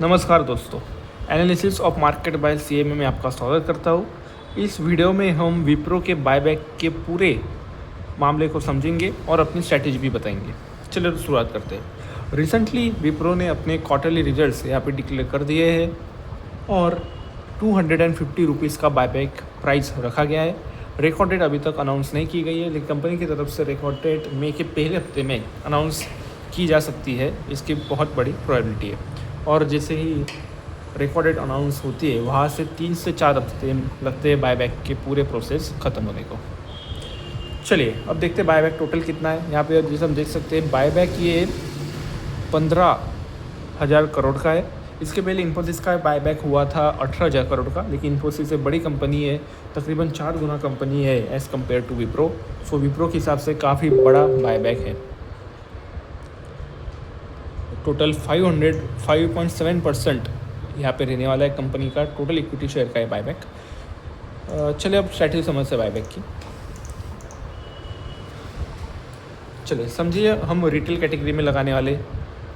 नमस्कार दोस्तों, analysis of market by CMA में आपका स्वागत करता हूँ। इस वीडियो में हम विप्रो के बायबैक के पूरे मामले को समझेंगे और अपनी स्ट्रैटेजी भी बताएंगे। चलिए तो शुरुआत करते हैं। रिसेंटली विप्रो ने अपने क्वार्टरली रिजल्ट्स यहाँ पे डिक्लेयर कर दिए हैं और 250 रुपीज़ का बायबैक प्राइस रखा गया है। रिकॉर्ड डेट अभी तक अनाउंस नहीं की गई है, लेकिन कंपनी की तरफ से रिकॉर्ड डेट मई के पहले हफ्ते में अनाउंस की जा सकती है। इसकी बहुत बड़ी प्रोबेबिलिटी है और जैसे ही रिकॉर्ड डेट अनाउंस होती है वहाँ से 3 से 4 हफ्ते लगते हैं बायबैक के पूरे प्रोसेस ख़त्म होने को। चलिए अब देखते हैं बायबैक टोटल कितना है। यहाँ पे जैसे हम देख सकते हैं बायबैक ये 15,000 करोड़ का है। इसके पहले इन्फोसिस का बायबैक हुआ था 18,000 करोड़ का, लेकिन इन्फोसिस से बड़ी कंपनी है, तकरीबन 4 गुना कंपनी है एज़ कम्पेयर टू विप्रो। सो विप्रो के हिसाब से काफ़ी बड़ा बायबैक है। टोटल 5.7% यहाँ पे रहने वाला है कंपनी का टोटल इक्विटी शेयर का है बायबैक। चलिए अब स्ट्रैटेजी समझते हैं बायबैक की। चलिए समझिए, हम रिटेल कैटेगरी में लगाने वाले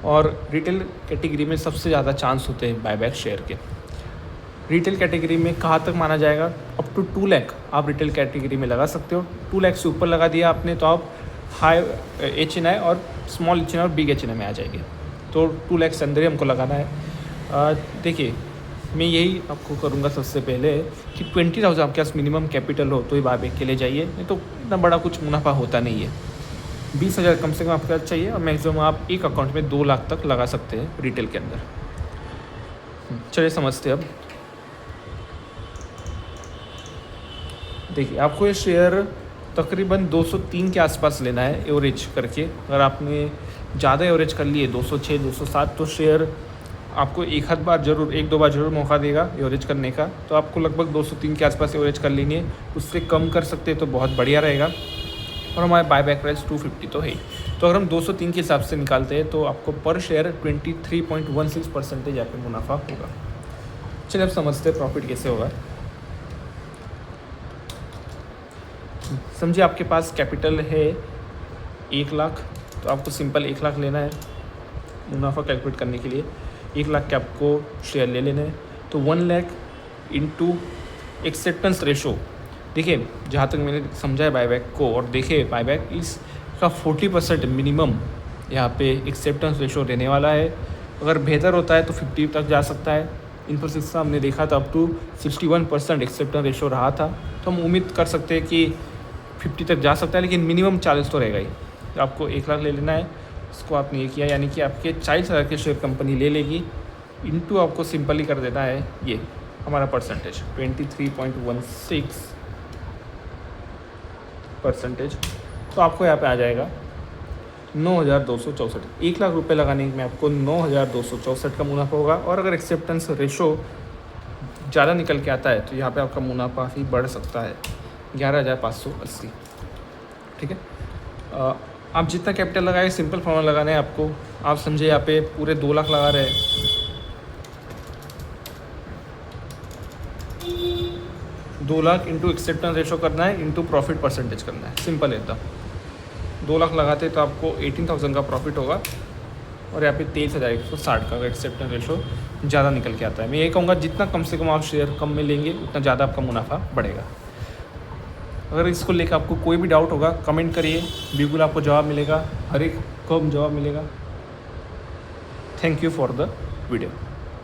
और रिटेल कैटेगरी में सबसे ज़्यादा चांस होते हैं बायबैक शेयर के। रिटेल कैटेगरी में कहाँ तक माना जाएगा? अप टू 2 लाख आप रिटेल कैटेगरी में लगा सकते हो। 2 लाख से ऊपर लगा दिया आपने तो आप हाई HNI और स्मॉल HNI और बिग HNI में आ जाएंगे। तो 2 लाख से अंदर ही हमको लगाना है। देखिए, मैं यही आपको करूँगा सबसे पहले कि 20,000 आपके पास मिनिमम कैपिटल हो तो ही बायबैक के लिए जाइए, नहीं तो इतना बड़ा कुछ मुनाफा होता नहीं है। 20,000 कम से कम आपके पास चाहिए और मैक्सिमम आप एक अकाउंट में 2 लाख तक लगा सकते हैं रिटेल के अंदर। चलिए समझते हैं अब। देखिए, आपको ये शेयर तकरीबन 203 के आसपास लेना है एवरेज करके। अगर आपने ज़्यादा एवरेज कर लिए 206, 207 तो शेयर आपको एक दो बार ज़रूर मौका देगा एवरेज करने का। तो आपको लगभग 203 के आसपास एवरेज कर लेनी है। उससे कम कर सकते हैं तो बहुत बढ़िया रहेगा। और हमारे बायबैक प्राइस 250 तो है ही। तो अगर हम 203 के हिसाब से निकालते हैं तो आपको पर शेयर 23.16% यहाँ पे मुनाफा होगा। चलिए अब समझते हैं प्रॉफिट कैसे होगा। समझिए आपके पास कैपिटल है 1 लाख, तो आपको सिंपल 1 लाख लेना है मुनाफा कैलकुलेट करने के लिए। 1 लाख के आपको शेयर ले लेने हैं। तो 1 लाख इंटू एक्सेप्टेंस रेशो। देखिए, जहाँ तक मैंने समझा है बायबैक को और देखे बायबैक, इसका 40% मिनिमम यहाँ पे एक्सेप्टेंस रेशो रहने वाला है। अगर बेहतर होता है तो 50 तक जा सकता है। इन्फोसिस का हमने देखा था अप टू 61% एक्सेप्टेंस रेशो रहा था। तो हम उम्मीद कर सकते हैं कि 50 तक जा सकता है, लेकिन मिनिमम 40 तो रहेगा ही। तो आपको 1 लाख ले लेना है। इसको आपने ये किया, यानी कि आपके 40,000 के शेयर कंपनी ले लेगी। इंटू आपको सिंपली कर देना है ये हमारा परसेंटेज 23.16%। तो आपको यहाँ पे आ जाएगा 9,264। 1 लाख रुपए लगाने में आपको 9,264 का मुनाफा होगा। और अगर एक्सेप्टेंस रेशो ज़्यादा निकल के आता है तो यहाँ पे आपका मुनाफा ही बढ़ सकता है 11,580। ठीक है। आप जितना कैपिटल लगाए, सिंपल फॉर्मूला लगाना है आपको। आप समझे यहाँ पे पूरे 2 लाख लगा रहे हैं, 2 लाख इंटू एक्सेप्टेंस रेशो करना है इंटू प्रॉफिट परसेंटेज करना है। सिंपल है एकदम। 2 लाख लगाते तो आपको 18,000 का प्रॉफिट होगा और यहाँ पे 23,160 का एक्सेप्टेंस रेशो ज़्यादा निकल के आता है। मैं ये कहूँगा जितना कम से कम आप शेयर कम में लेंगे उतना ज़्यादा आपका मुनाफा बढ़ेगा। अगर इसको लेकर आपको कोई भी डाउट होगा कमेंट करिए, बिल्कुल आपको जवाब मिलेगा, हर एक को जवाब मिलेगा। Thank you for the video.